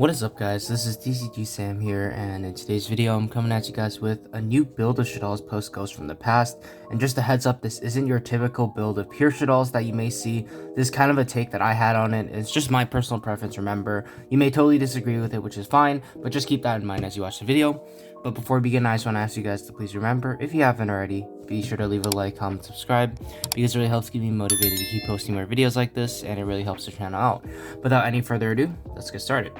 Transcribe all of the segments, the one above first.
What is up, guys? This is Tcg Sam here, and in today's video I'm coming at you guys with a new build of Shaddolls post Ghosts from the past. And just a heads up, this isn't your typical build of pure Shaddolls that you may see. This is kind of a take that I had on it. It's just my personal preference, remember. You may totally disagree with it, which is fine, but just keep that in mind as you watch the video. But before we begin, I just want to ask you guys to please remember, if you haven't already, be sure to leave a like, comment, subscribe, because it really helps keep me motivated to keep posting more videos like this, and it really helps the channel out. Without any further ado, let's get started.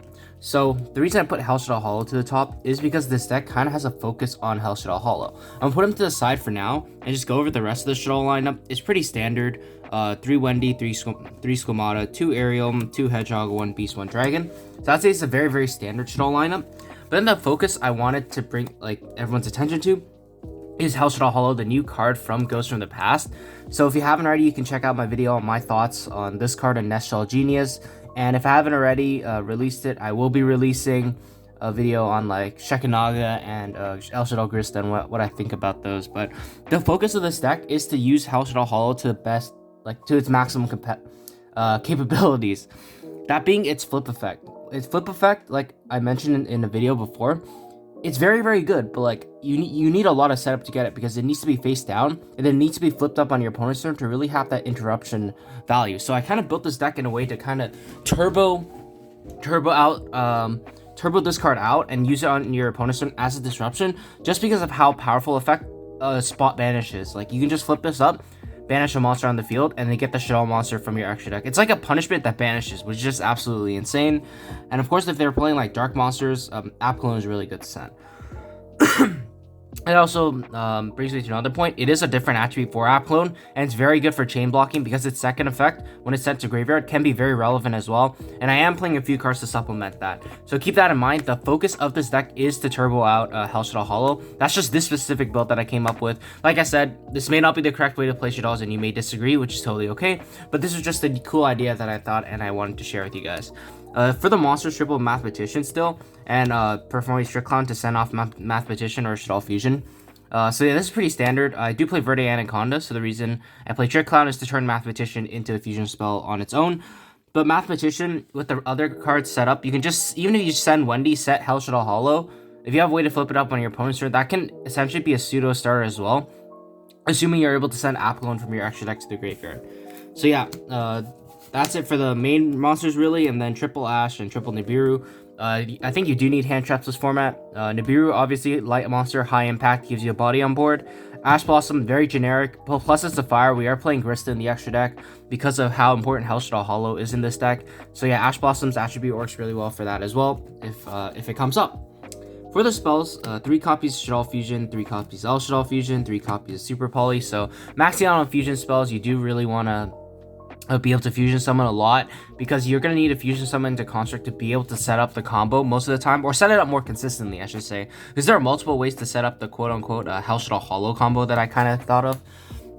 So, the reason I put Helshaddoll Hollow to the top is because this deck kind of has a focus on Helshaddoll Hollow. I'm going to put him to the side for now and just go over the rest of the Shaddoll lineup. It's pretty standard. 3 Wendy, 3 Squamata, 2 Ariel, 2 Hedgehog, 1 Beast, 1 Dragon. So I'd say it's a very, very standard Shaddoll lineup. But then the focus I wanted to bring everyone's attention to is Helshaddoll Hollow, the new card from Ghosts from the Past. So if you haven't already, you can check out my video on my thoughts on this card and Nest Shell Genius. And if I haven't already released it, I will be releasing a video on Shekinaga and Helshaddoll Grista and what I think about those. But the focus of this deck is to use Helshaddoll Hollow to the best, to its maximum capabilities. That being its flip effect. Its flip effect, like I mentioned in a video before, it's very, very good, but you need a lot of setup to get it because it needs to be face down and then it needs to be flipped up on your opponent's turn to really have that interruption value. So I kind of built this deck in a way to kind of turbo this card out and use it on your opponent's turn as a disruption, just because of how powerful effect spot banish is. You can just flip this up, banish a monster on the field, and then get the Shaddoll monster from your extra deck. It's like a punishment that banishes, which is just absolutely insane. And of course, if they're playing dark monsters, App Clone is really good to send. It also brings me to another point. It is a different attribute for App Clone, and it's very good for chain blocking because its second effect, when it's sent to graveyard, can be very relevant as well. And I am playing a few cards to supplement that. So keep that in mind. The focus of this deck is to turbo out Helshaddoll Hollow. That's just this specific build that I came up with. Like I said, this may not be the correct way to play Shaddolls, and you may disagree, which is totally okay. But this is just a cool idea that I thought and I wanted to share with you guys. For the monsters, triple Mathematician still, and performing Strict Clown to send off Mathematician or Shaddoll Fusion. So yeah, this is pretty standard. I do play Verde Anaconda, so the reason I play Trick Clown is to turn Mathematician into a fusion spell on its own. But Mathematician, with the other cards set up, you can just, even if you send Wendy, set Helshaddoll Hollow, if you have a way to flip it up on your opponent's turn, that can essentially be a pseudo starter as well, assuming you're able to send App Clone from your extra deck to the graveyard. So yeah, that's it for the main monsters really, and then triple Ash and triple Nibiru. I think you do need hand traps this format. Nibiru, obviously, light monster, high impact, gives you a body on board. Ash Blossom, very generic, plus it's a fire. We are playing Grista in the extra deck because of how important Helshaddoll Hollow is in this deck. So yeah, Ash Blossom's attribute works really well for that as well, if it comes up. For the spells, 3 copies of Shaddoll Fusion, 3 copies of Helshaddoll Fusion, 3 copies of Super Poly. So maxing out on fusion spells, you do really want to be able to fusion summon a lot, because you're going to need a fusion summon to construct to be able to set up the combo most of the time, or set it up more consistently, I should say, because there are multiple ways to set up the quote-unquote Helshaddoll Hollow combo that I kind of thought of.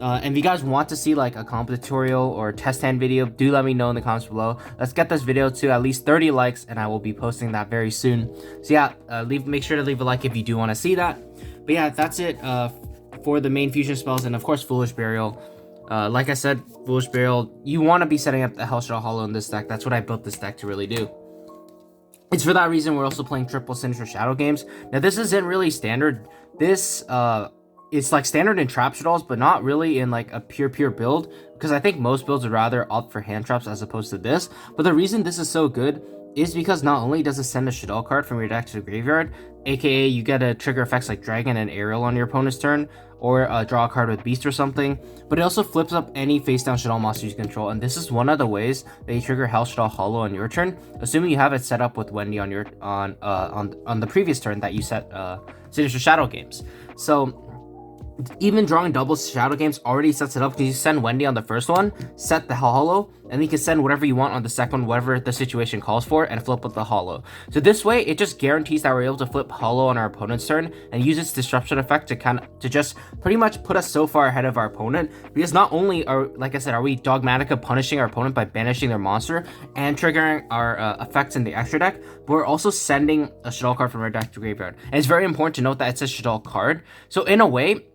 And if you guys want to see a combo tutorial or test hand video, do let me know in the comments below. Let's get this video to at least 30 likes, and I will be posting that very soon. So yeah, make sure to leave a like if you do want to see that. But yeah, that's it for the main fusion spells, and of course Foolish Burial. Like I said, Foolish Burial, you want to be setting up the Helshaddoll Hollow in this deck. That's what I built this deck to really do. It's for that reason we're also playing triple Sinister Shadow games. Now, this isn't really standard. This, it's standard in trap Shadolls, but not really in a pure build, because I think most builds would rather opt for hand traps as opposed to this. But the reason this is so good is because not only does it send a Shaddoll card from your deck to the graveyard, aka you get a trigger effects like Dragon and Ariel on your opponent's turn, or draw a card with Beast or something, but it also flips up any face-down Shaddoll monster you control, and this is one of the ways that you trigger Helshaddoll Hollow on your turn, assuming you have it set up with Wendy on your on the previous turn that you set Sinister Shadow games. So even drawing double Shadow games already sets it up, because you send Wendy on the first one, set the Hollow, and then you can send whatever you want on the second one, whatever the situation calls for, and flip with the Hollow. So this way, it just guarantees that we're able to flip Hollow on our opponent's turn and use its disruption effect to just pretty much put us so far ahead of our opponent, because not only are, like I said, are we Dogmatica punishing our opponent by banishing their monster and triggering our effects in the extra deck, but we're also sending a Shaddoll card from our deck to graveyard. And it's very important to note that it's a Shaddoll card. So in a way,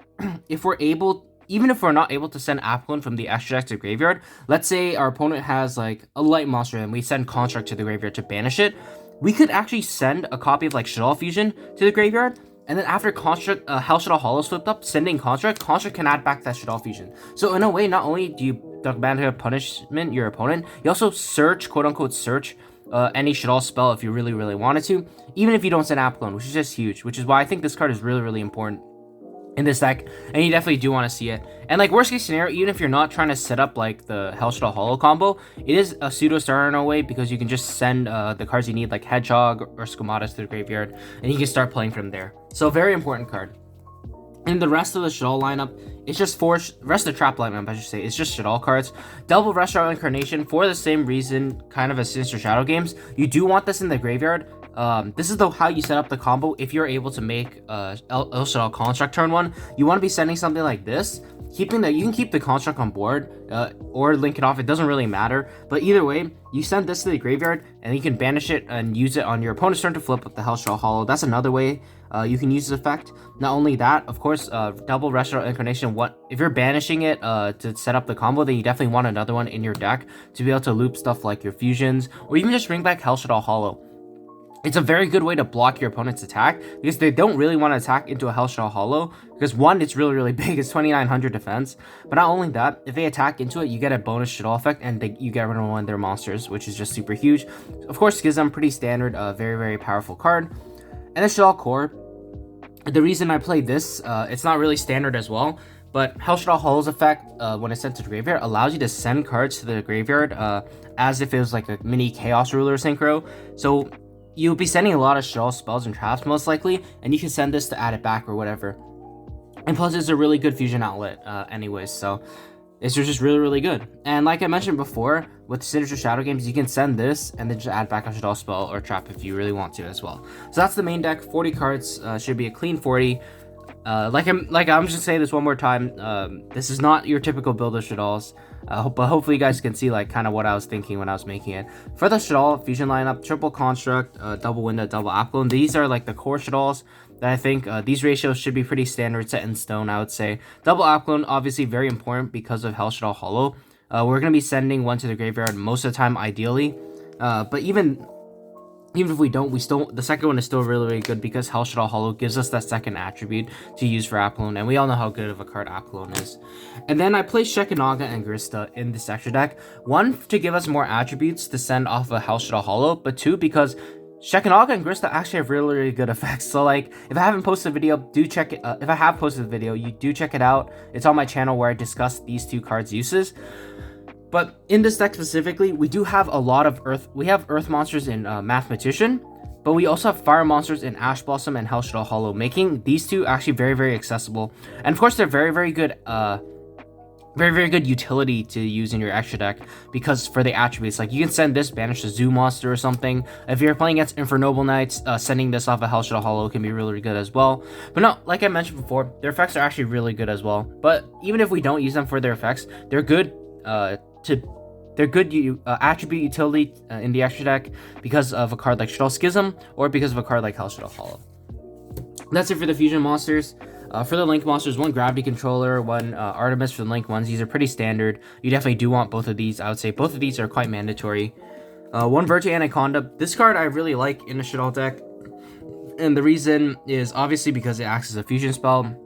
if we're able, even if we're not able to send App Clone from the extra deck to graveyard, let's say our opponent has a light monster and we send Construct to the graveyard to banish it, we could actually send a copy of like Shaddoll Fusion to the graveyard, and then after Construct, Helshaddoll Hollow's flipped up, sending Construct can add back that Shaddoll Fusion. So in a way, not only do you dogmatic punishment your opponent, you also search, quote unquote, search any Shaddoll spell if you really, really wanted to, even if you don't send Applone, which is just huge, which is why I think this card is really, really important in this deck, and you definitely do want to see it. And like worst case scenario, even if you're not trying to set up like the Helshaddoll Hollow combo, it is a pseudo starter in a way, because you can just send the cards you need like Hedgehog or Squamatus to the graveyard, and you can start playing from there. So very important card. And the rest of the Shaddoll lineup, it's just rest of the trap lineup, I should say, it's just Shaddoll cards. Double Restaurant Incarnation for the same reason, kind of as Sinister Shadow Games. You do want this in the graveyard. This is how you set up the combo. If you're able to make Helshaddoll Construct turn 1, you want to be sending something like this. You can keep the Construct on board or link it off. It doesn't really matter. But either way, you send this to the graveyard and you can banish it and use it on your opponent's turn to flip with the Helshaddoll Hollow. That's another way you can use this effect. Not only that, of course, Double Restaurant Incarnation. If you're banishing it to set up the combo, then you definitely want another one in your deck to be able to loop stuff like your fusions, or even just bring back Helshaddoll Hollow. It's a very good way to block your opponent's attack, because they don't really want to attack into a Helshaddoll Hollow, because one, it's really, really big, it's 2900 defense, but not only that, if they attack into it, you get a bonus Shaddoll effect, and you get rid of one of their monsters, which is just super huge. Of course, Schism, pretty standard, very, very powerful card. And the Shaddoll Core, the reason I played this, it's not really standard as well, but Helshaddoll Hollow's effect, when it's sent to the graveyard, allows you to send cards to the graveyard as if it was like a mini Chaos Ruler Synchro. So you'll be sending a lot of Shaddoll spells and traps most likely, and you can send this to add it back or whatever. And plus, it's a really good fusion outlet anyways, so it's just really, really good. And like I mentioned before, with Sinister Shadow Games, you can send this and then just add back a Shaddoll spell or trap if you really want to as well. So that's the main deck. 40 cards, should be a clean 40. I'm just saying this one more time. This is not your typical build of Shaddolls, but hopefully you guys can see like kind of what I was thinking when I was making it. For the Shaddoll fusion lineup, triple construct, double window, double applone. These are like the core Shaddolls that I think these ratios should be pretty standard, set in stone, I would say. Double applone, obviously very important because of Helshaddoll Hollow. We're gonna be sending one to the graveyard most of the time, ideally. But even if we don't, the second one is still really, really good because Helshaddoll Hollow gives us that second attribute to use for Applone, and we all know how good of a card Applone is. And then I play Shekinaga and Grista in this extra deck. One, to give us more attributes to send off of Helshaddoll Hollow, but two, because Shekinaga and Grista actually have really, really good effects. So like, if I haven't posted a video, do check it. If I have posted a video, you do check it out. It's on my channel where I discuss these two cards' uses. But in this deck specifically, we do have a lot of Earth. We have Earth monsters in Mathematician, but we also have Fire monsters in Ash Blossom and Helshaddoll Hollow, making these two actually very, very accessible. And of course, they're very, very good, very, very good utility to use in your extra deck because for the attributes, like you can send this, banish a Zoo monster or something. If you're playing against Infernoble Knights, sending this off of Helshaddoll Hollow can be really, really good as well. But no, like I mentioned before, their effects are actually really good as well. But even if we don't use them for their effects, they're good. They're good attribute utility in the extra deck because of a card like Shaddoll Schism or because of a card like Helshaddoll Hollow. That's it for the fusion monsters. For the Link monsters, one Gravity Controller, one Artemis for the Link ones. These are pretty standard. You definitely do want both of these. I would say both of these are quite mandatory. One Virtue Anaconda. This card I really like in the Shaddoll deck. And the reason is obviously because it acts as a fusion spell.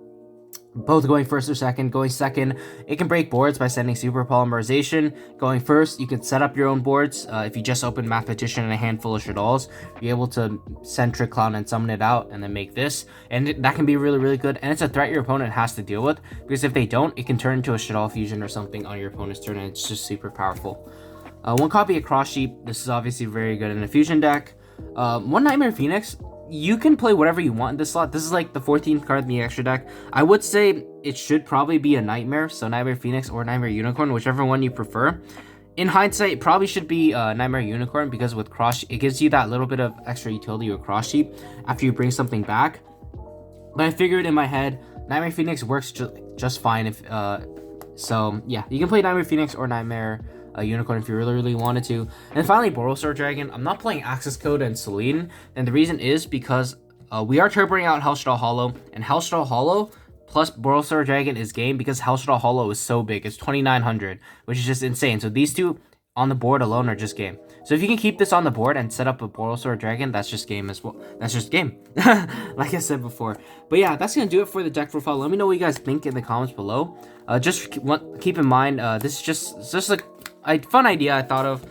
Both going first or second. Going second, it can break boards by sending super polymerization. Going first, you can set up your own boards. If you just open Mathematician and a handful of Shaddolls, you're able to send Trick Clown and summon it out and then make this. And that can be really, really good. And it's a threat your opponent has to deal with, because if they don't, it can turn into a Shaddoll fusion or something on your opponent's turn, and it's just super powerful. One copy of Cross Sheep. This is obviously very good in a fusion deck. One Nightmare Phoenix. You can play whatever you want in this slot. This is like the 14th card in the extra deck. I would say it should probably be a Nightmare, so Nightmare Phoenix or Nightmare Unicorn, whichever one you prefer. In hindsight, it probably should be Nightmare Unicorn, because with Cross, it gives you that little bit of extra utility with Cross Sheep after you bring something back. But I figured in my head, Nightmare Phoenix works just fine. If so yeah, you can play Nightmare Phoenix or Nightmare Unicorn if you really, really wanted to. And finally, Borostar Dragon. I'm not playing Access Code and Celine, and the reason is because we are turboing out Helshaddoll Hollow, and Helshaddoll Hollow plus Borostar Dragon is game because Helshaddoll Hollow is so big. It's 2900, which is just insane. So these two on the board alone are just game. So if you can keep this on the board and set up a Bulbasaur Dragon, that's just game as well. That's just game, like I said before. But yeah, that's gonna do it for the deck profile. Let me know what you guys think in the comments below. Just keep in mind, this is just like a fun idea I thought of.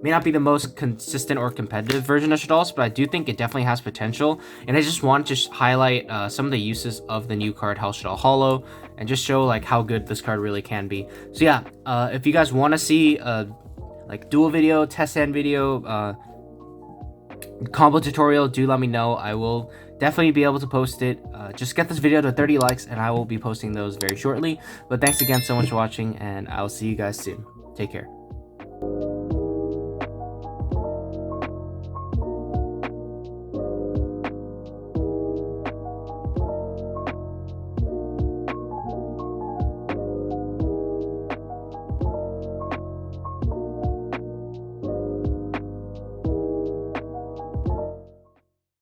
May not be the most consistent or competitive version of Shaddolls, but I do think it definitely has potential. And I just want to highlight some of the uses of the new card Helshaddoll Hollow, and just show like how good this card really can be. So yeah, if you guys want to see like duel video, test hand video, combo tutorial, do let me know. I will definitely be able to post it. Just get this video to 30 likes and I will be posting those very shortly. But thanks again so much for watching, and I'll see you guys soon. Take care.